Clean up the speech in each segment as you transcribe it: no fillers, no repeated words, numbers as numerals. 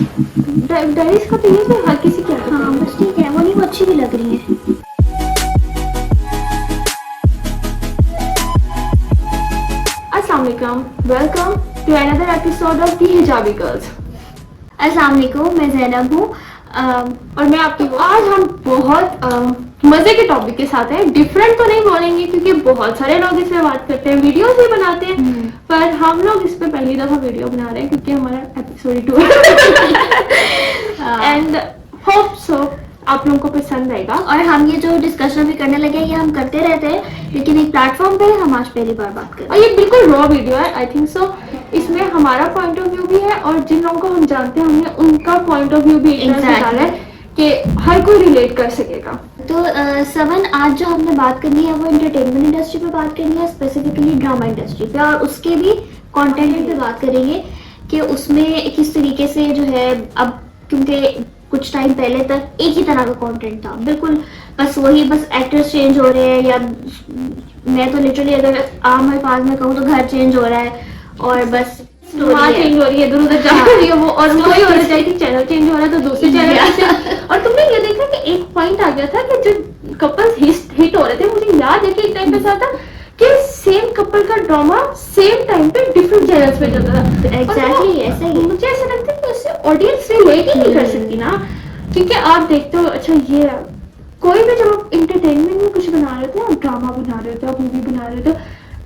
Diaries का तो ये तो हर किसी की आदत हाँ है। बस ठीक है, वो नहीं, वो अच्छी भी लग रही है। अस्सलाम वालेकुम, welcome to another episode of the hijabi girls. अस्सलाम वालेकुम, मैं ज़ैनब हूँ। और मैं आपकी आज हम बहुत मजे के टॉपिक के साथ हैं। डिफरेंट तो नहीं बोलेंगे क्योंकि बहुत सारे लोग इस पे बात करते हैं, वीडियोस भी बनाते हैं, पर हम लोग इस पे पहली दफा वीडियो बना रहे हैं क्योंकि हमारा एपिसोड 2 एंड होप सो आप लोगों को पसंद आएगा। और हम ये जो डिस्कशन भी करने लगे हैं, ये हम करते रहते हैं, लेकिन एक प्लेटफॉर्म पे हम आज पहली बार बात कर और रहे हैं। ये बिल्कुल रॉ वीडियो है, आई थिंक सो। इसमें हमारा पॉइंट ऑफ व्यू भी है और जिन लोगों को हम जानते हैं हमने उनका पॉइंट ऑफ व्यू भी एक तरह से डाला है कि हर कोई रिलेट कर सकेगा। तो सवन, आज जो हमने बात करनी है वो एंटरटेनमेंट इंडस्ट्री पे बात करनी है, स्पेसिफिकली ड्रामा इंडस्ट्री पे, और उसके भी कंटेंट पे बात करेंगे कि उसमें किस तरीके से जो है, अब क्योंकि कुछ टाइम पहले तक एक ही तरह का कंटेंट था, बिल्कुल बस वही, बस एक्टर्स चेंज हो रहे हैं, या मैं तो लिटरली अगर आम अल्फाज में कहूँ तो घर चेंज हो रहा है और बस हाँ चेंज हो रही है, इधर उधर जा रही है वो, और वही होना चाहिए कि चैनल चेंज हो रहा है तो दूसरे चैनल से। और तुमने ये देखा कि एक पॉइंट आ गया था कि जो कपल्स हिट हो रहे थे, मुझे याद है कि एक टाइम पे ऐसा था कि सेम कपल का ड्रामा सेम टाइम पे डिफरेंट चैनल्स पे चलता था। एग्जैक्टली ऐसा ही। मुझे ऐसा लगता है कि उससे ऑडियंस रिलेट ही नहीं कर सकती ना, क्योंकि आप देखते हो, अच्छा ये कोई भी जब आप इंटरटेनमेंट में कुछ बना रहे थे, आप ड्रामा बना रहे हो, आप मूवी बना रहे हो,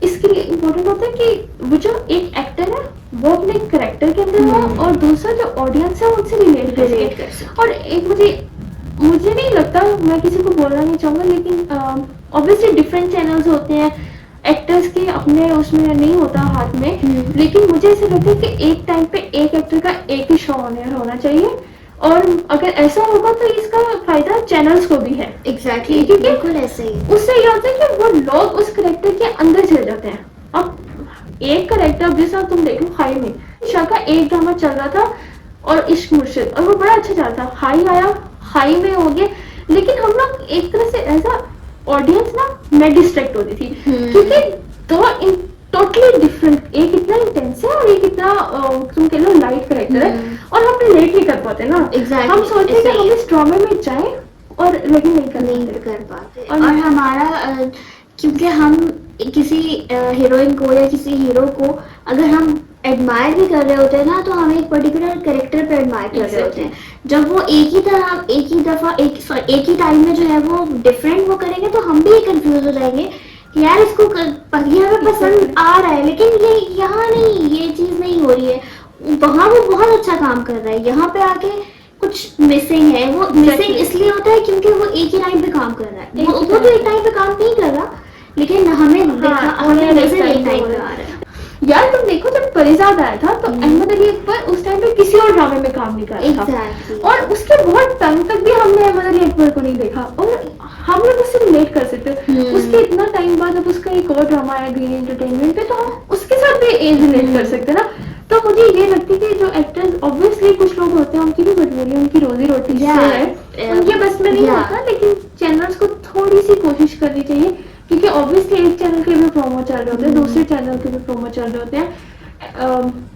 इसके लिए इम्पोर्टेंट होता है कि वो जो एक एक्टर है वो अपने करेक्टर के अंदर हो और दूसरा जो ऑडियंस है उनसे रिलेट कर सके। और एक मुझे नहीं लगता, मैं किसी को बोलना नहीं चाहूंगा, लेकिन ऑब्वियसली डिफरेंट चैनल्स होते हैं, एक्टर्स के अपने उसमें नहीं होता हाथ में, लेकिन मुझे ऐसा लगता है कि एक टाइम पे एक एक्टर का एक ही शो होना चाहिए, और अगर ऐसा होगा तो इसका फायदा चैनल्स को भी है। एग्जैक्टली क्योंकि बिल्कुल ऐसे ही। उससे ये होता है कि वो लोग उस करेक्टर के अंदर चले जाते हैं। अब एक करेक्टर, जिस तुम देखो हाई में शाह का एक ड्रामा चल रहा था और इश्क मुर्शिद, और वो बड़ा अच्छा चल रहा था, हाई आया, हाई में हो गया, लेकिन हम लोग एक तरह से ऐसा ऑडियंस ना, मैं डिस्ट्रैक्ट हो रही थी क्योंकि दो टोटली डिफरेंट, एक इतना इंटेंस है और एक इतना तुम कह लो लाइट करेक्टर है, और हम रिलेट नहीं कर पाते ना। Exactly, हम सोचते हैं कि हम इस ड्रामे में जाएं और लेकिन नहीं कर पाते। और और हमारा क्योंकि हम किसी हीरोइन को या किसी हीरो को अगर हम एडमायर भी कर रहे होते हैं ना, तो हम एक पर्टिकुलर कैरेक्टर पे एडमायर कर रहे होते हैं। जब वो एक ही तरह, एक ही दफा, एक ही टाइम में जो है वो डिफरेंट वो करेंगे, तो हम भी कंफ्यूज हो जाएंगे कि यार इसको यहाँ पे पसंद आ रहा है लेकिन ये यहाँ नहीं, ये चीज नहीं हो रही है, वहाँ वो बहुत अच्छा काम कर रहा है, यहाँ पे आके कुछ मिसिंग है। वो मिसिंग इसलिए होता है क्योंकि वो एक ही टाइम पे काम कर रहा है, वो तो एक टाइम पे काम नहीं कर रहा, लेकिन हमें हमें नजर एक टाइम पे आ रहा है। यार तुम देखो, जब परिजाद आया था तो अहमद अली अकबर उस टाइम पे किसी और ड्रामे में काम नहीं कर रहा था, और उसके बहुत टाइम तक भी हमने अहमद अली अकबर को नहीं देखा, और हम लोग उससे रिलेट कर सकते। उसके इतना टाइम बाद जब उसका एक और ड्रामा आया ग्रीन एंटरटेनमेंट पे, तो हम उसके साथ भी रिलेट कर सकते ना। तो मुझे ये लगती है कि जो एक्टर्स, ऑब्वियसली कुछ लोग होते हैं उनकी भी मजबूरी, उनकी रोजी रोटी से है, उनके बस में नहीं होता, लेकिन चैनल्स को थोड़ी सी कोशिश करनी चाहिए, क्योंकि ऑब्वियसली एक चैनल के भी प्रोमो चल रहे होते हैं, दूसरे चैनल के भी प्रोमो चल रहे होते हैं।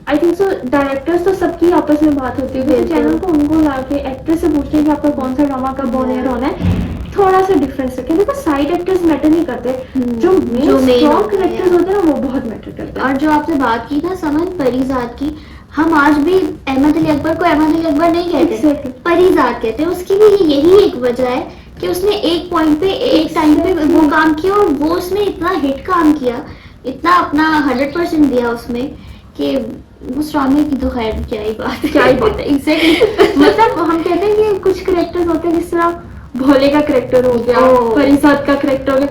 आई थिंक सो डायरेक्टर्स तो सबकी आपस में बात होती है, चैनल को उनको लाके एक्टर से पूछते हैं कि आपका कौन सा ड्रामा कब ऑन एयर होना है, थोड़ा सा डिफरेंस रखें। देखो साइड एक्टर्स मैटर नहीं करते, जो मेन स्ट्रॉन्ग कैरेक्टर्स होते हैं वो बहुत मैटर करते हैं। और जो आपने बात की ना समन परीजाद की, हम आज भी अहमद अली अकबर को अहमद अली अकबर नहीं कहते, परीजाद कहते हैं। उसकी भी यही एक वजह है कि उसने एक पॉइंट पे, एक टाइम पे वो काम किया, और वो उसने इतना हिट काम किया, इतना अपना 100% दिया उसमें, कि उस ड्रामे की तो खैर क्या ही बात है। एग्जैक्टली मतलब हम कहते हैं कि कुछ कैरेक्टर्स होते हैं, जिस तरह भोले का कैरेक्टर हो गया, परिजाद का कैरेक्टर हो गया,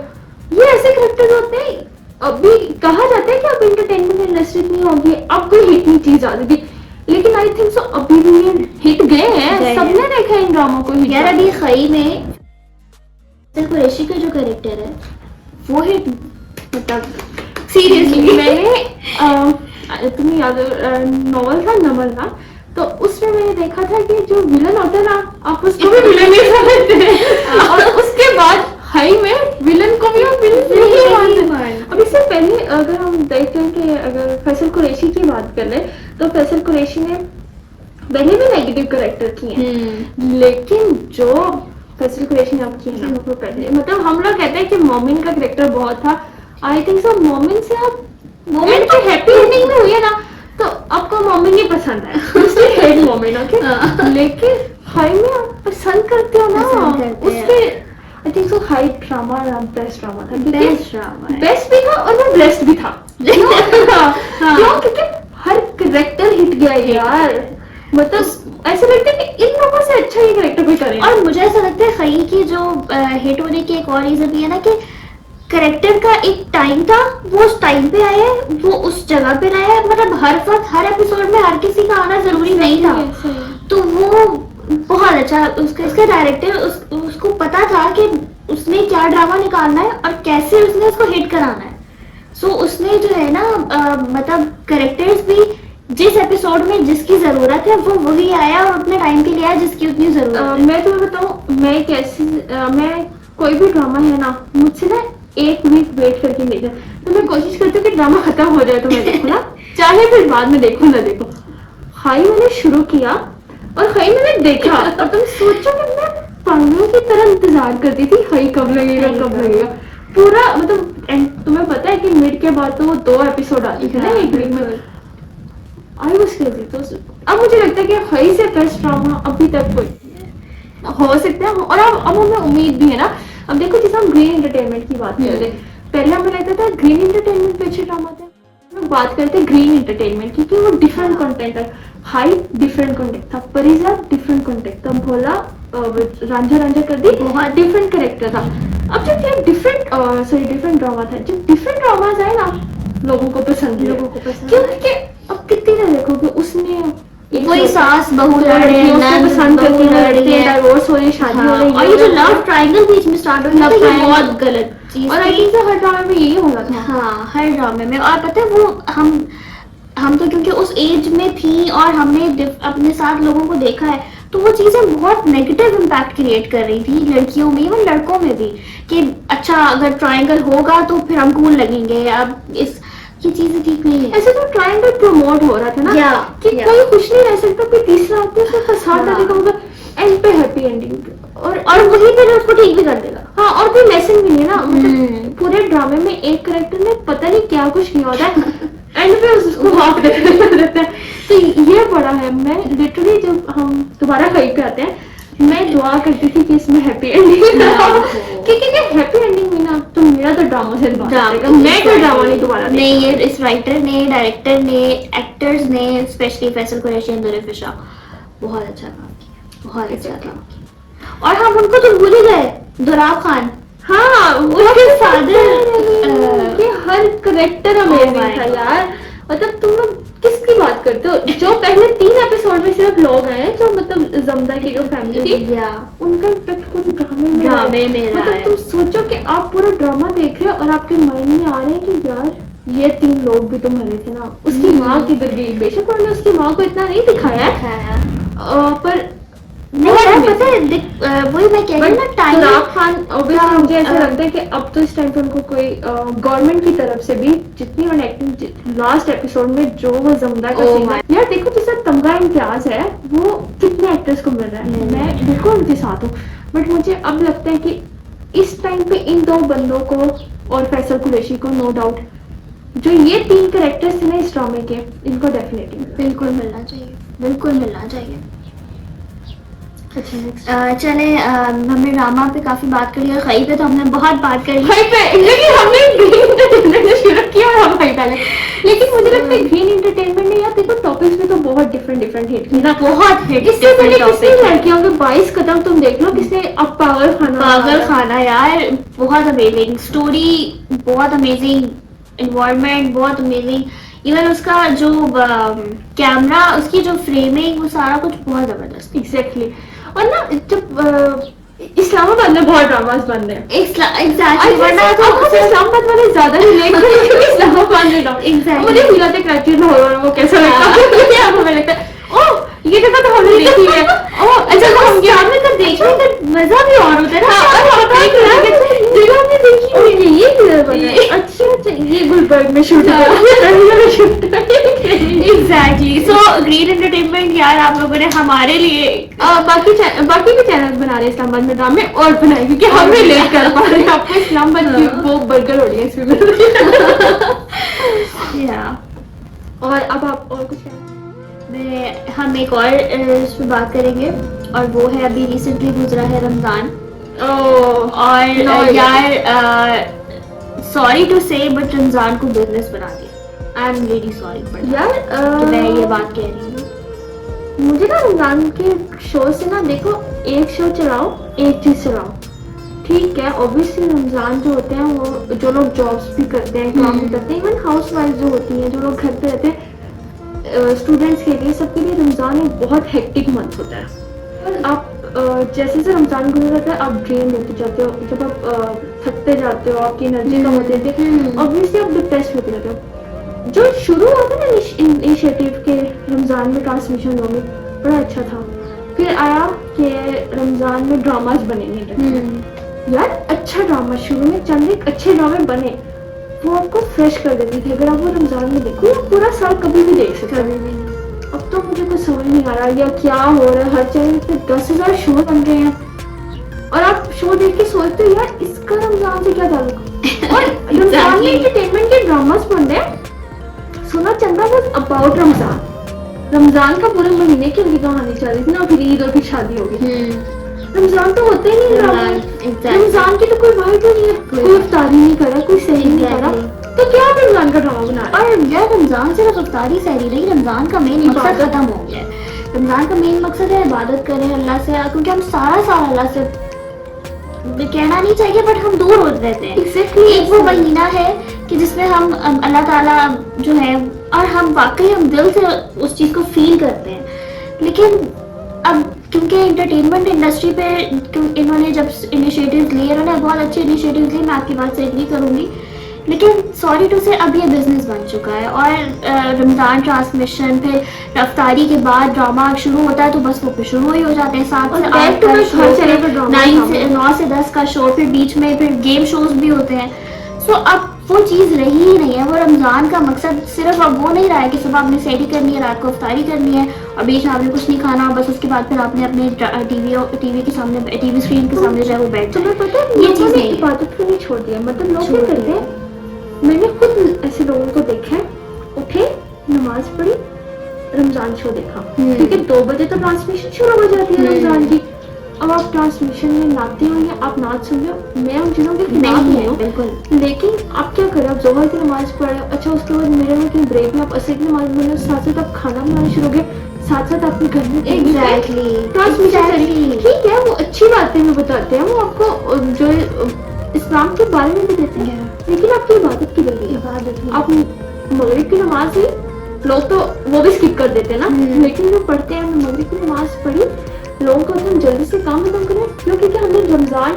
ये ऐसे कैरेक्टर होते हैं। अभी कहा जाता है कि अब एंटरटेनमेंट इंडस्ट्री नहीं होगी, अब कोई हिट नहीं चीज आ रही थी, लेकिन आई थिंक सो अभी भी ये हिट गए हैं, सबने देखा है इन ड्रामों को। यार अभी खई में कुरैशी का जो कैरेक्टर है वो हिट, मतलब सीरियसली मैंने तुम्हें याद नॉवल था नमल ना, तो उसमें मैंने देखा था कि जो विलन होता है ना, आप उसको भी विलन नहीं समझते, और उसके बाद हाई में विलन को भी हम विलन नहीं मानते। अब इससे पहले अगर हम देखते हैं कि अगर फैसल कुरैशी की बात कर ले, तो फैसल कुरैशी ने पहले भी नेगेटिव कैरेक्टर की हैं, लेकिन जो फैसल कुरैशी ने अब की है ना वो पहले, मतलब हम लोग कहते हैं कि मोमिन का कैरेक्टर बहुत था, आई थिंक सो मोमिन से अब मोमिन की हैप्पी एंडिंग में हुई है ना, तो आपको मोमिन ही पसंद है, उसकी हेड मोमिन, ओके, लेकिन हाई में आप पसंद करते हो ना उसके, आई थिंक सो हाई ड्रामा बेस्ट ड्रामा था, बेस्ट भी था और वो बेस्ट भी था। क्यों? क्योंकि हर कैरेक्टर हिट गया यार, मतलब ऐसा लगता है कि इन लोगों से अच्छा ये कैरेक्टर कोई करे। और मुझे ऐसा लगता है खई की जो हिट होने की एक और रीजन भी है ना कि कैरेक्टर का एक टाइम था, वो उस टाइम पे आया है, वो उस जगह पे रहा है, मतलब हर वक्त हर एपिसोड में हर किसी का आना जरूरी नहीं था, तो वो बहुत अच्छा इसका डायरेक्टर उसको पता था कि उसने क्या ड्रामा निकालना है और कैसे उसने उसको हिट कराना है। सो उसने जो है ना मतलब कैरेक्टर्स भी जिस एपिसोड में जिसकी जरूरत है वो वही आया और अपने टाइम के लिए आया जिसकी उतनी जरूरत है। मैं तुम्हें बताऊं, मैं कैसे मैं कोई भी ड्रामा है ना, मुझसे ना एक वीक वेट करके देखा, तो मैं कोशिश करती हूँ कि ड्रामा खत्म हो जाए तो मैं देखूँ ना, चाहे फिर बाद में देखूँ ना देखूँ। हाई मैंने शुरू किया और हाई मैंने देखा, और तुम सोचो कि मैं पागलों की तरह इंतजार करती थी हाई कब लगेगा कब लगेगा, पूरा मतलब तुम्हें पता है कि मिड के बाद तो वो 2 एपिसोड आती थे ना एक वीक में, आई वाज क्रेजी। तो अब मुझे लगता है कि हाई से बेस्ट ड्रामा अभी तक कोई हो सकता है, और अब हमें उम्मीद भी है ना। अब देखो जैसे हम ग्रीन एंटरटेनमेंट की बात कर रहे, पहले हमें लगता था ग्रीन एंटरटेनमेंट पे अच्छे ड्रामा थे, हम बात करते हैं ग्रीन एंटरटेनमेंट की, क्योंकि वो डिफरेंट कंटेंट है। हाई डिफरेंट कंटेंट था, परिजा डिफरेंट कंटेंट था, भोला रांझा रांझा कर दी बहुत डिफरेंट कैरेक्टर था। अब जब ये डिफरेंट ड्रामा था, जब डिफरेंट ड्रामाज आए ना लोगों को पसंद क्योंकि अब कितनी ना देखो कि उसने वही सास बहू पसंद करती है, डाइवोर्स हो रही, शादी हो रही, और ये जो लव ट्रायंगल बीच में स्टार्ट हो गया है बहुत गलत चीज, और आई थिंक हर ड्रामे में यही होगा था। हाँ हर ड्रामे में, और पता है वो हम तो क्योंकि उस एज में थी और हमने अपने साथ लोगों को देखा है, तो वो चीजें बहुत नेगेटिव इम्पैक्ट क्रिएट कर रही थी लड़कियों में और लड़कों में भी, कि अच्छा अगर ट्रायंगल होगा तो फिर हम कूल लगेंगे, अब ये चीजें ठीक नहीं है। ऐसे तो ट्रायंगल प्रमोट हो रहा था ना कि कोई खुश नहीं रह सकता, कोई तीसरा आदमी उसको फंसा देगा, मतलब एंड पे हैप्पी एंडिंग, और वही पे उसको ठीक भी कर देगा। हाँ, और कोई लेसन भी नहीं ना, मतलब पूरे ड्रामे में एक कैरेक्टर ने पता नहीं क्या कुछ किया होता है, एंड पे उसको माफ देता है, तो ये बड़ा है। मैं लिटरली जब हम दोबारा कहीं पे आते हैं, मैं दुआ करती थी कि इसमें हैप्पी एंडिंग क्योंकि हैप्पी एंडिंग हुई ना तो मेरा तो ड्रामा से मैं कोई ड्रामा नहीं दोबारा नहीं। ये इस राइटर ने, डायरेक्टर ने, एक्टर्स ने, स्पेशली फैसल कुरैशी और दुर्र फिशा बहुत अच्छा काम किया, बहुत अच्छा काम किया। और हम उनको तो भूल ही गए, दुराब खान। हाँ, उनके फादर के हर कैरेक्टर अमेजिंग था यार, मतलब तुम लोग किसकी बात करते हो? जो पहले 3 एपिसोड में सिर्फ लोग हैं जो मतलब जमदा की जो फैमिली थी, उनका इम्पैक्ट पूरे ड्रामे में रहा है। तुम सोचो कि आप पूरा ड्रामा देख रहे हो और आपके माइंड में आ रहे हैं कि यार ये 3 लोग भी तो मरे थे ना, उसकी माँ किधर गई? बेशक उन्होंने उसकी माँ को इतना नहीं दिखाया है, पर नहीं पता है, वही मैं कह रही हूँ ना, दुराब खान ऑब्वियसली मुझे ऐसा लगता है कि अब तो इस टाइम पे उनको कोई गवर्नमेंट की तरफ से भी जितनी उन्होंने एक्टिंग लास्ट एपिसोड में जो वो जमदा का सीन है यार, देखो जैसे तमगा इम्तियाज है वो कितने एक्टर्स को मिल रहा है, मैं बिल्कुल उनके साथ हूँ, बट मुझे अब लगता है कि इस टाइम पे इन 2 बंदों को और फैसल कुरैशी को नो डाउट जो ये 3 कैरेक्टर्स थे ना इस ड्रामे के, इनको डेफिनेटली बिल्कुल मिलना चाहिए, बिल्कुल मिलना चाहिए। चले हमने ड्रामा पे काफी बात करी और खई पे तो हमने बहुत बात करी, हमने ग्रीन एंटरटेनमेंट शुरू किया और हम खई पहले, लेकिन मुझे लगता है ग्रीन एंटरटेनमेंट ने यार देखो टॉपिक्स में तो बहुत डिफरेंट हिट किया, बहुत हिट। इससे पहले किसने लड़कियों के 22 कदम तुम देख लो, किसने अब पागल खाना यार, बहुत अमेजिंग स्टोरी, बहुत अमेजिंग एनवायरनमेंट, बहुत अमेजिंग, इवन उसका जो कैमरा, उसकी जो फ्रेमिंग, वो सारा कुछ बहुत जबरदस्त। एग्जैक्टली। और ना जब इस्लामाबाद में बहुत ड्रामास बन रहे हैं, एग्जैक्टली, वरना तो इस्लामाबाद वाले ज्यादा रिलेट करेंगे इस्लामाबाद में ड्रामा। मुझे मिला था कराची में हो वो कैसा लगता है, हमें लगता है ओह ये जगह तो हमने देखी है, ओह अच्छा तो हम यहाँ में तो देखने का मजा भी और होता है ना, और देख रहे हैं जगह हमने देखी ये किधर बना है, अच्छा ये गुलबर्ग में शूट हुआ है, exactly. Exactly. So green entertainment यार आप लोगों ने हमारे लिए बाकी भी चैनल्स बना रहे हैं इस्लामाबाद में ड्रामे और बनाए, क्योंकि हम रिलेट कर पा रहे हैं आपको इस्लामाबाद की वो बर्गर ऑडियंस भी मिल रही है। या और अब आप और कुछ कहना? हम एक और इस पे बात करेंगे और वो है अभी रिसेंटली गुजरा है रमजान। और यार सॉरी टू से बट रमजान को बिजनेस बना दिया। I am really sorry for यार कि मैं ये बात कह रही हूँ। मुझे ना रमजान के शो से ना, देखो एक शो चलाओ, एक चीज चलाओ, ठीक है। ऑब्वियसली रमजान जो होते हैं वो जो लोग जॉब्स भी करते हैं, काम भी करते हैं, इवन हाउस वाइफ जो होती हैं, जो लोग घर पे रहते हैं, स्टूडेंट्स के लिए, सबके लिए रमजान एक बहुत हेक्टिक मंथ होता है। और आप जैसे से रमजान गुजर जाता है आप ड्रेन होते जाते हो, जब आप थकते जाते हो, आपकी एनर्जी कम होती है, ऑब्वियसली आप डिप्रेस होते रहते हो। जो शुरू हुआ था ना इनिशिएटिव के रमजान में ट्रांसमिशन होगी, बड़ा अच्छा था। फिर आया कि रमजान में ड्रामाज बनेंगे। यार अच्छा ड्रामा शुरू में चंद एक अच्छे ड्रामे बने, वो आपको फ्रेश कर देते थे। अगर आप वो रमजान में देखो, आप पूरा साल कभी भी देख सकते हो। अब तो मुझे कुछ समझ नहीं आ रहा या क्या हो रहा है। हर चैनल पे 10,000 शो बन रहे हैं और आप शो देख के सोचते हो यार इसका रमजान से क्या ताल्लुक। और रमजान में एंटरटेनमेंट के ड्रामास बन रहे हैं। सोना चंदा वाज अबाउट रमजान, रमजान का पूरे महीने की उनकी कहानी चल रही थी ना, फिर ईद और फिर शादी होगी। रमजान तो होते ही नहीं ड्रामा। रमजान की तो कोई वाइब नहीं है, कोई इफ्तारी नहीं करा, कोई सही नहीं करा, तो क्या आप रमजान का ड्रामा बना रहे? और यार रमजान सिर्फ इफ्तारी सहरी नहीं, रमजान का मेन मकसद खत्म हो गया है। रमजान का मेन मकसद है इबादत करें अल्लाह से, क्योंकि हम सारा साल अल्लाह से, कहना नहीं चाहिए बट हम दूर होते रहते हैं। Exactly, एक वो महीना है कि जिसमें हम अल्लाह ताला जो है, और हम वाकई हम दिल से उस चीज को फील करते हैं। लेकिन अब क्योंकि एंटरटेनमेंट इंडस्ट्री पे इन्होंने जब इनिशिएटिव्स लिए, इन्होंने बहुत अच्छे इनिशिएटिव्स लिए, मैं आपकी बात से एग्री करूंगी, लेकिन सॉरी टू से अब ये बिजनेस बन चुका है। और रमजान ट्रांसमिशन, फिर रफ्तारी के बाद ड्रामा शुरू होता है तो बस वो फिर शुरू ही हो जाते हैं। 7 से 8 का शो, 9 से 10 का शो, फिर बीच में फिर गेम शोज भी होते हैं। सो अब वो चीज़ रही ही नहीं है। वो रमजान का मकसद सिर्फ अब वो नहीं रहा है कि सुबह आपने सहरी करनी है, रात को इफ्तारी करनी है और बीच में आपने कुछ नहीं खाना, बस उसके बाद फिर आपने अपने टीवी के सामने, टीवी स्क्रीन के सामने जो है वो बैठ तुम्हें पता है ये चीज़ नहीं, इबादत को नहीं छोड़ दिया। मतलब लोग क्या करते हैं, मैंने खुद ऐसे लोगों को देखा है, उठे नमाज पढ़ी रमजान शो देखा, क्योंकि 2 बजे तो ट्रांसमिशन शुरू हो जाती है रमजान की। अब आप ट्रांसमिशन में नाचते हो या आप नाच सुन रहे हो, मैं उन चीज़ों के खिलाफ नहीं हूँ, बिल्कुल। लेकिन आप क्या करें, आप जोहर की नमाज पढ़ रहे हो, अच्छा उसके बाद मेरे में कहीं ब्रेक में आप असर की नमाज पढ़ रहे हो, साथ साथ आप खाना बनाना शुरू हो गए, साथ साथ आपके घर में ट्रांसमिशन। ठीक है, वो अच्छी बातें भी बताते हैं, वो आपको जो इस्लाम के बारे में भी देते हैं, लेकिन आपकी इबादत की रही है। आप मगरिब की नमाज ही, लोग तो वो भी स्किप कर देते हैं ना, लेकिन जो पढ़ते हैं, हमने मगरिब की नमाज पढ़ी, लोगों को हम जल्दी से काम खत्म करें, क्योंकि हमने रमजान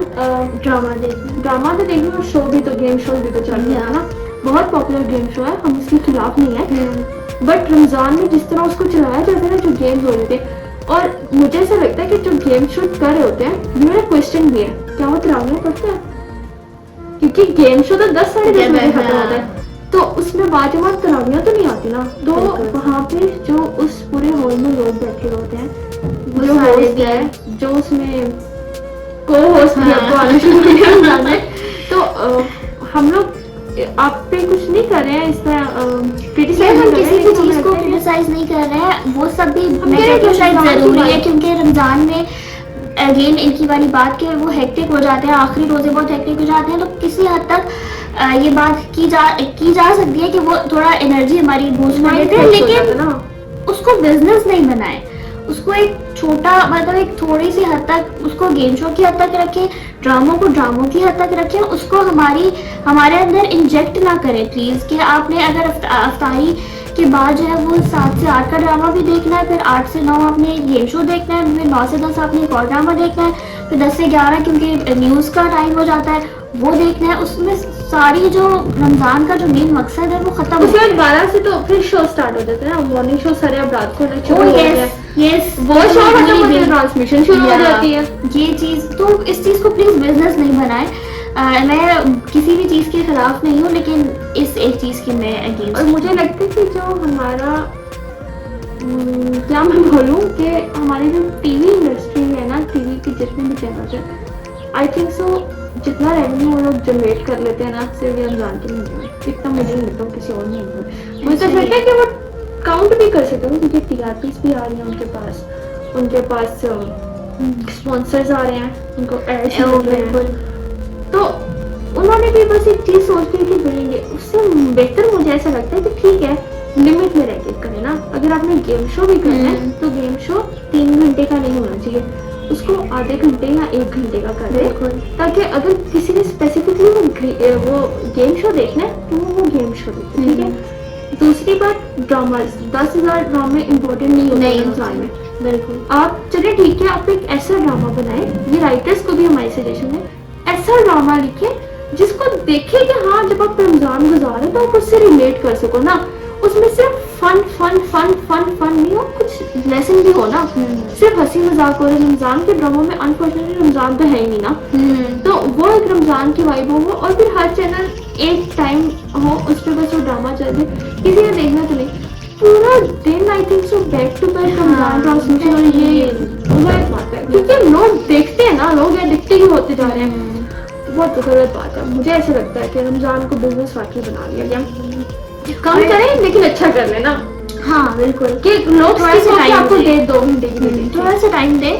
ड्रामा तो देखना और शो भी, तो गेम शो भी तो चल रहा है ना, बहुत पॉपुलर गेम शो है, हम इसके खिलाफ नहीं है। बट रमजान में जिस तरह उसको चलाया जाता है ना, जो गेम हो रहे थे, और मुझे ऐसा लगता है कि जो गेम शूट कर रहे होते हैं, मेरा क्वेश्चन भी है क्या वो तरावियां पढ़ते हैं, क्योंकि गेम शो तो 10 साढ़े 10 बजे खत्म होता है, तो उसमें बाजमात तरावियां तो नहीं आती ना। तो वहाँ पे जो उस पूरे हॉल में लोग बैठे होते हैं, जो होस्ट है, जो उसमें को होस्ट भी आपको आना शुरू हो है, तो हम लोग आप पे कुछ नहीं कर रहे हैं, इस तरह हम किसी भी चीज को क्रिटिसाइज नहीं कर रहे हैं, वो सब भी शायद जरूरी है, क्योंकि रमजान में अगेन इनकी वाली बात के वो हेक्टिक हो जाते हैं, आखिरी रोजे बहुत हेक्टिक हो जाते हैं, तो किसी हद तक ये बात की जा सकती है कि वो थोड़ा एनर्जी हमारी बूस्ट कर देते हैं, लेकिन उसको बिजनेस नहीं बनाए, उसको एक छोटा, मतलब एक थोड़ी सी हद तक उसको गेम शो की हद तक रखें, ड्रामों को ड्रामों की हद तक रखें, उसको हमारे अंदर इंजेक्ट ना करें प्लीज। कि आपने अगर अफ्तारी के बाद जो है वो 7 से 8 का ड्रामा भी देखना है, फिर 8 से 9 आपने गेम शो देखना है, फिर 9 से 10 आपने एक और ड्रामा देखना है, फिर 10 से 11 क्योंकि न्यूज़ का टाइम हो जाता है वो देखना है। उसमें सारी जो रमजान का जो मेन मकसद है वो खत्म हो गया। 12 से तो फिर शो स्टार्ट हो जाते हैं ना, मॉर्निंग शो सारे अब रात को शुरू हो जाते हैं। यस, वो शो खत्म होते हैं, ट्रांसमिशन शुरू हो जाती है। ये चीज तो, इस चीज को प्लीज बिजनेस नहीं बनाए। मैं किसी भी चीज के खिलाफ नहीं हूँ, लेकिन इस एक चीज की मैं अगेंस्ट। और मुझे लगता है कि जो हमारा क्या मैं बोलूँ कि हमारी जो टीवी इंडस्ट्री है ना, टीवी की जितने भी चैनल है, आई थिंक सो जितना रेवेन्यू वो लोग जनरेट कर लेते हैं ना, सिर्फ ये रमजान के महीने में, इतना मुझे नहीं लगता किसी और महीने में। मुझे तो लगता है कि वो काउंट भी कर सकते हैं क्योंकि टीआरपीज भी आ रही हैं उनके पास स्पॉन्सर्स आ रहे हैं, उनको एड्स मिल रहे हैं, तो उन्होंने भी बस एक चीज सोच ली कि भाई उससे बेहतर मुझे ऐसा लगता है कि ठीक है लिमिट में रह के करें ना। अगर आपने गेम शो भी करना है तो गेम शो 3 घंटे का नहीं होना चाहिए, उसको आधे घंटे या 1 घंटे का कर दे, ताकि अगर किसी ने स्पेसिफिकली वो गेम शो देखना है तो वो गेम शो देखे, ठीक है। दूसरी बात, ड्रामाज 10,000 ड्रामे इम्पोर्टेंट नहीं होते इंसान में, बिल्कुल। आप चलिए ठीक है, आप एक ऐसा ड्रामा बनाए, ये राइटर्स को भी हमारी सजेशन है, ऐसा ड्रामा लिखे जिसको देखे कि हाँ जब आप रमजान गुजारे तो आप उससे रिलेट कर सको ना, उसमें सिर्फ fun fun fun fun fun नहीं हो, कुछ लेसन भी हो ना, सिर्फ हंसी मजाक हो रहा है। रमजान के ड्रामों में अनफॉर्चुनेटली रमजान तो है ही नहीं ना, तो वो एक रमजान की वाइब हो, और फिर हर चैनल एक टाइम हो उस पर बस वो ड्रामा चल रहे, किसी ने देखना तो नहीं पूरा दिन। I think so back to back Ramzan transmission, और ये गलत बात है क्योंकि लोग देखते हैं ना, लोग एडिक्ट ही होते जा रहे हैं, बहुत गलत बात है। मुझे ऐसा लगता है कि रमजान को बिजनेस वाकई बना लिया गया, कम करें लेकिन अच्छा कर लेना। हाँ बिल्कुल, कि लोग थोड़ा सा टाइम आपको दे, 2 घंटे थोड़ा सा टाइम दे,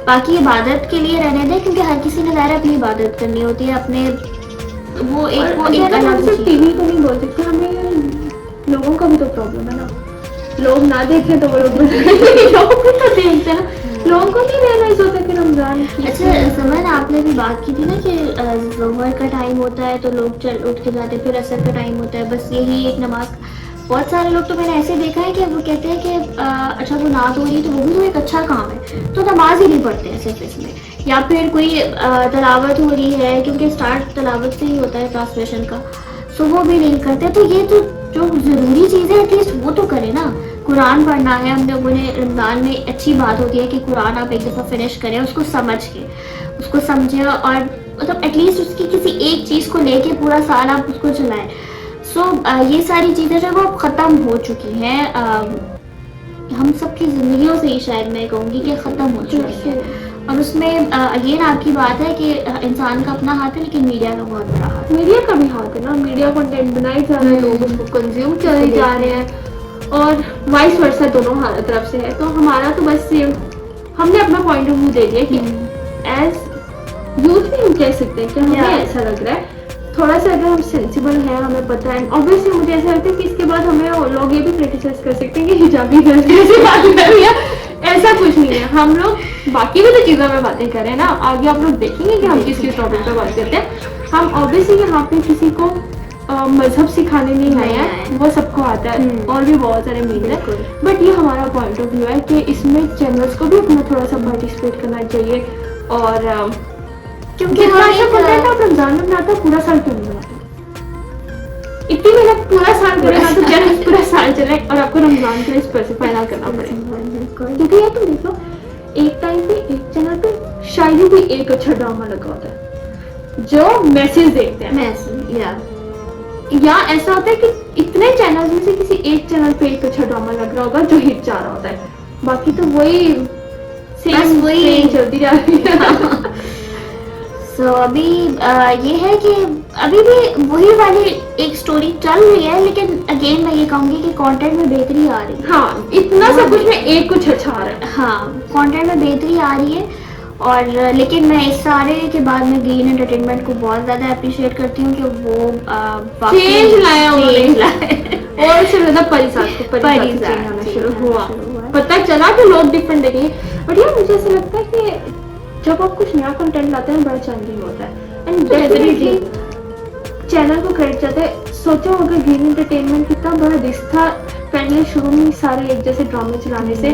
बाकी इबादत के लिए रहने दे, क्योंकि हर किसी ने ज़ाहिर अपनी इबादत करनी होती है, अपने वो एक अलग से टीवी को नहीं बोल सकते, हमें लोगों का भी तो प्रॉब्लम है ना, लोग ना देखें तो वो लोग लोग भी तो देखते हैं ना, लोगों को नहीं रियलाइज होता कि रमजान। अच्छा समन, आपने भी बात की थी ना कि ज़ोहर का टाइम होता है तो लोग चल उठ के जाते, फिर असर का टाइम होता है, बस यही एक नमाज। बहुत सारे लोग तो मैंने ऐसे देखा है कि वो कहते हैं कि अच्छा वो नात हो रही है तो वो भी तो एक अच्छा काम है, तो नमाज ही नहीं पढ़ते हैं सिर्फ इसमें, या फिर कोई तलावत हो रही है, क्योंकि स्टार्ट तलावत से ही होता है ट्रांसलेशन का, सो वो भी नहीं करते। तो ये तो जो ज़रूरी चीज़ें एटलीस्ट वो तो करें ना। कुरान पढ़ना है, हम लोगों ने रमज़ान में अच्छी बात होती है कि कुरान आप एक दफ़ा फिनिश करें, उसको समझ के उसको समझें, और मतलब एटलीस्ट उसकी किसी एक चीज़ को लेके पूरा साल आप उसको चलाएं। सो ये सारी चीज़ें जो वो अब ख़त्म हो चुकी हैं, हम सबकी ज़िंदगियों से ही शायद मैं कहूँगी कि ख़त्म हो चुकी है, और उसमें अगेन आपकी बात है कि इंसान का अपना हाथ है, लेकिन मीडिया का बहुत बड़ा हाथ है। मीडिया का भी हाथ है ना, मीडिया कंटेंट बनाए जा रहे हैं, लोग उसको कंज्यूम करे जा रहे हैं, और वाइस वर्सा दोनों तरफ से है। तो हमारा तो बस हमने अपना पॉइंट ऑफ व्यू दे दिया कि एज यूथ भी हम कह सकते हैं कि हमें ऐसा लग रहा है, थोड़ा सा अगर हम सेंसिबल हैं, हमें पता है। ऑब्वियसली मुझे ऐसा लगता है कि इसके बाद हमें लोग ये भी क्रिटिसाइज कर सकते हैं कि हिजाबी गर्ल्स कैसे बात कर रही है, ऐसा कुछ नहीं है। हम लोग बाकी भी तो चीज़ों में बातें करें ना, आगे आप लोग देखेंगे कि हम किस किस टॉपिक पर बात करते हैं। हम ऑब्वियसली यहाँ पे किसी को मजहब सिखाने नहीं आए हैं, वो सबको आता है, और भी बहुत सारे मीन है, बट ये हमारा पॉइंट ऑफ व्यू है कि इसमें चैनल्स को भी अपना थोड़ा सा पार्टिसिपेट करना चाहिए, और क्योंकि थोड़ा सा कंटेंट आप रमजान में बनाते हो, पूरा साल क्यों नहीं बनाते? इतनी मेहनत पूरा साल करेगा तो चैनल पूरा साल चले, और आपको रमजान के लिए स्पेसिफाई ना करना पड़ेगा। क्योंकि यार तुम देखो, एक टाइम पे एक चैनल पे शायद भी एक अच्छा ड्रामा लगा होता है जो मैसेज देखते हैं, या ऐसा होता है कि इतने चैनल्स में से किसी एक चैनल पे एक अच्छा ड्रामा लग रहा होगा जो हिट जा रहा होता है, बाकी तो वही चलती जा रही है। सो अभी ये है कि अभी भी वही वाली एक स्टोरी चल रही है, लेकिन अगेन मैं ये कहूँगी कि कंटेंट में बेहतरी आ रही है। हाँ, इतना सब कुछ में एक कुछ अच्छा आ रहा है। हाँ, कंटेंट में बेहतरी आ रही है, और लेकिन मैं इस सारे के बाद में ग्रीन एंटरटेनमेंट को बहुत ज़्यादा अप्रिशिएट करती हूँ कि वो चेंज लाया और उससे ज़्यादा परिसाद को शुरू हुआ, पता चला कि लोग डिफरेंट देखेंगे। बट यार मुझे ऐसा लगता है कि जब आप कुछ नया कंटेंट लाते हैं बड़ा चैलेंजिंग होता है, एंड डेफिनेटली चैनल को क्रेडिट जाता है। सोचो अगर ग्रीन एंटरटेनमेंट कितना बड़ा रिस्क था पहले शुरू में सारे एक जैसे ड्रामे चलाने से,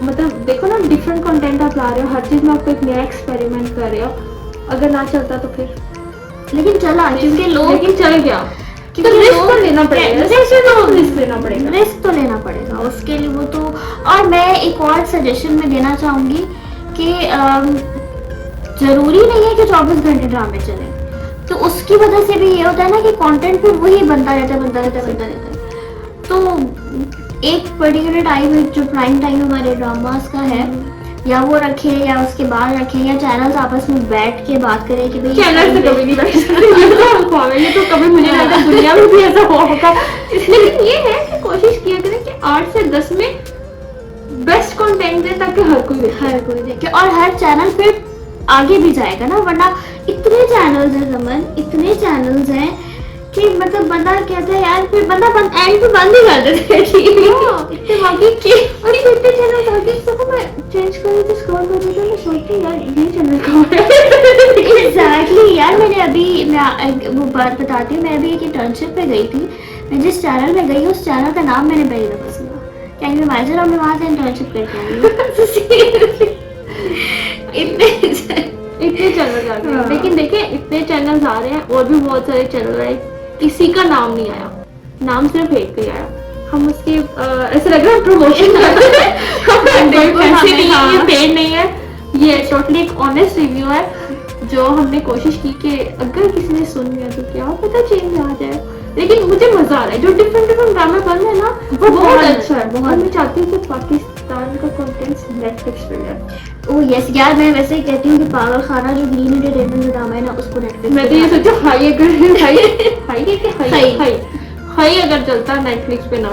मतलब देखो ना डिफरेंट कंटेंट आप ला रहे हो, हर चीज में आप एक नया एक्सपेरिमेंट कर रहे हो, अगर ना चलता तो फिर, लेकिन चला क्योंकि लोग, लेकिन चल गया क्योंकि रिस्क तो लेना पड़ेगा, रिस्क तो लेना पड़ेगा उसके लिए वो तो। और मैं एक और सजेशन में देना चाहूंगी कि जरूरी नहीं है कि 24 घंटे ड्रामे चले, तो उसकी वजह से भी ये होता है ना कि कंटेंट फिर वही बनता रहता है। तो एक पर्टिकुलर टाइम जो प्राइम टाइम हमारे ड्रामास का है, या वो रखे या उसके बाद रखे, या चैनल्स आपस में बैठ के बात करें कि भाई चैनल से कभी नहीं बैठ सकते। ये तो कभी मुझे नहीं लगता दुनिया में भी ऐसा होगा। लेकिन ये है कि कोशिश किया करें कि 8 से 10 में बेस्ट कंटेंट दें ताकि हर कोई देखे और हर चैनल फिर आगे भी जाएगा ना, वरना इतने चैनल्स हैं समन, इतने चैनल्स हैं कि मतलब बंदा कहता है यार, फिर बंदा एंड पे बंद ही कर देता है इतने बाकी के और इतने चैनल आगे सब मैं चेंज कर रही थी, स्क्रॉल कर रही थी, मैं सोचती यार ये चैनल कौन है। एग्जैक्टली यार, मैंने अभी मैं वो बात बताती हूँ, मैं अभी एक इंटर्नशिप पे गई थी, मैं जिस चैनल में गई उस चैनल का नाम मैंने पहली दफा सुना, क्या इमेजिन, और मैं वहाँ से इंटर्नशिप करके आई हूँ। इतने चैनल आ गए। लेकिन देखें इतने चैनल्स आ रहे हैं और भी बहुत सारे चैनल आए, किसी का नाम नहीं आया, नाम सिर्फ एक ही आया। हम उसके ऐसे लग रहा है प्रमोशन कर रहे हैं, ये पेड नहीं है, ये टोटली एक ऑनेस्ट रिव्यू है जो हमने कोशिश की कि अगर किसी ने सुन लिया तो क्या पता चेंज आ जाए। लेकिन मुझे मजा आ रहा है, जो डिफरेंट ड्रामा बन रहे हैं ना वो बहुत अच्छा है, बहुत। मैं चाहती हूँ कि पाकिस्तान का कंटेंट नेटफ्लिक्स पे जाए। ओह यस यार, मैं वैसे ही कहती हूँ कि पागल खाना जो ग्रीन एंटरटेनमेंट का ड्रामा है ना, उसको नेटफ्लिक्स, मैं तो ये सोचा हाई अगर चलता नेटफ्लिक्स पे ना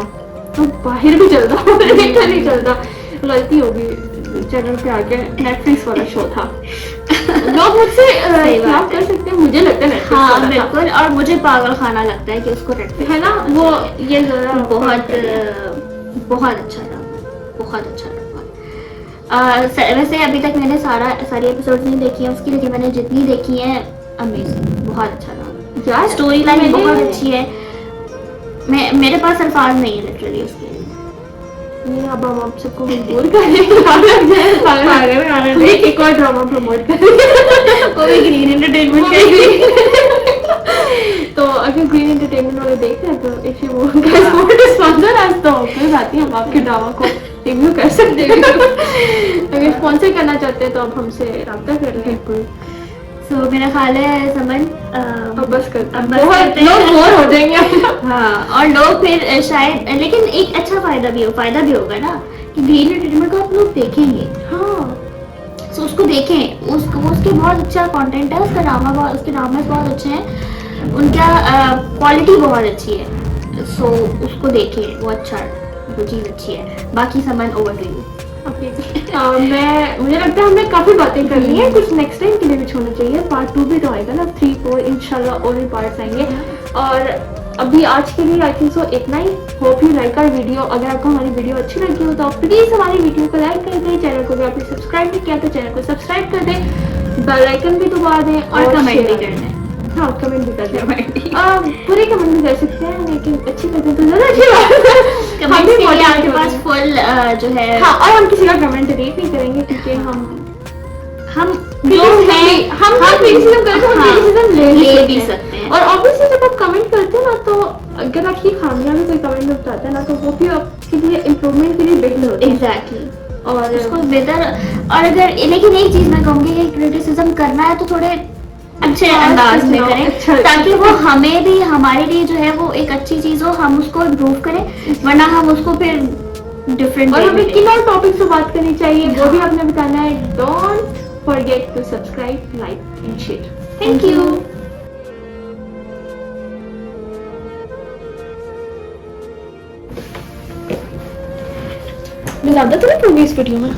तो बाहर भी चलता, नहीं चलता, गलती होगी, चैनल पे आके नेटफ्लिक्स वाला शो था। लोग मुझसे खिलाफ कर सकते हैं, मुझे लगता है हाँ बिल्कुल, और मुझे पागल खाना लगता है कि उसको नेटफ्लिक्स है ना, वो ये जरा बहुत बहुत अच्छा ड्रामा, बहुत अच्छा ड्रामा। वैसे अभी तक मैंने सारी एपिसोड नहीं देखी है उसकी, लेकिन मैंने जितनी देखी है अमेजिंग, बहुत अच्छा ड्रामा यार, स्टोरी लाइन बहुत अच्छी है, मेरे पास अल्फाज नहीं है लिटरली उसके लिए। नहीं, अब हम आप सबको मजबूर करेंगे एक और ड्रामा प्रमोट करेंगे, वो भी ग्रीन एंटरटेनमेंट का। तो अगर ग्रीन एंटरटेनमेंट वाले देख रहे हैं तो इफ यू स्पॉन्सर आज तो कोई बात नहीं, हम आपके ड्रामा को रिव्यू कर सकते हैं। अगर स्पॉन्सर करना चाहते हैं तो आप हमसे रब्ता कर लें। बिल्कुल। सो मेरा ख्याल है समन अब बस करते हैं, लोग बोर हो जाएंगे। हाँ, और लोग फिर शायद, लेकिन एक अच्छा फायदा भी होगा ना कि ग्रीन एंटरटेनमेंट को आप लोग देखेंगे। हाँ, सो उसको देखें, उसके बहुत अच्छा कंटेंट है, उसके ड्रामास बहुत अच्छे हैं, उनका क्वालिटी बहुत अच्छी है, सो उसको देखें, वो चीज़ अच्छी है। बाकी समन ओवर टू यू। मुझे लगता है हमने काफी बातें कर ली हैं, कुछ नेक्स्ट टाइम के लिए भी छोड़ना चाहिए, पार्ट 2 भी तो आएगा ना, 3, 4 इंशाल्लाह और भी पार्ट्स आएंगे। और अभी आज के लिए आई थिंक सो इतना ही। Hope you like our video. अगर आपको हमारी वीडियो अच्छी लगी हो तो आप प्लीज हमारी वीडियो को लाइक कर दें, चैनल को अगर आपने सब्सक्राइब नहीं किया तो चैनल को सब्सक्राइब कर दें, बेल आइकन भी दबा दें और कमेंट भी कर दें। हाँ, कमेंट भी कर दें, पूरे कमेंट भी कर सकते हैं, लेकिन अच्छी कर दें तो ज्यादा अच्छी बात है। कमेंट के लिए आपके पास फुल जो है, हाँ, और हम किसी का कमेंट रीड नहीं करेंगे क्योंकि हम criticism करें तो हम criticism ले भी सकते हैं। और ऑब्वियसली जब आप कमेंट करते हैं ना तो अगर आपकी खामियां भी कोई कमेंट में बताता है ना तो वो भी आपके लिए इम्प्रूवमेंट के लिए बेहतर होता है। एग्जैक्टली, और उसको बेहतर, और अगर लेकिन एक चीज मैं कहूँगी कि क्रिटिसिज्म करना है तो थोड़े अच्छे अंदाज में करें, ताकि वो हमें भी, हमारे लिए जो है वो एक अच्छी चीज हो, हम उसको इम्प्रूव करें, वरना हम उसको फिर डिफरेंट। और हमें किन और टॉपिक से बात करनी चाहिए वो भी आपने बताना है। Don't forget to subscribe, like and share. Thank you. मैं ज्यादा तो नहीं प्रोग्रेस वीडियो में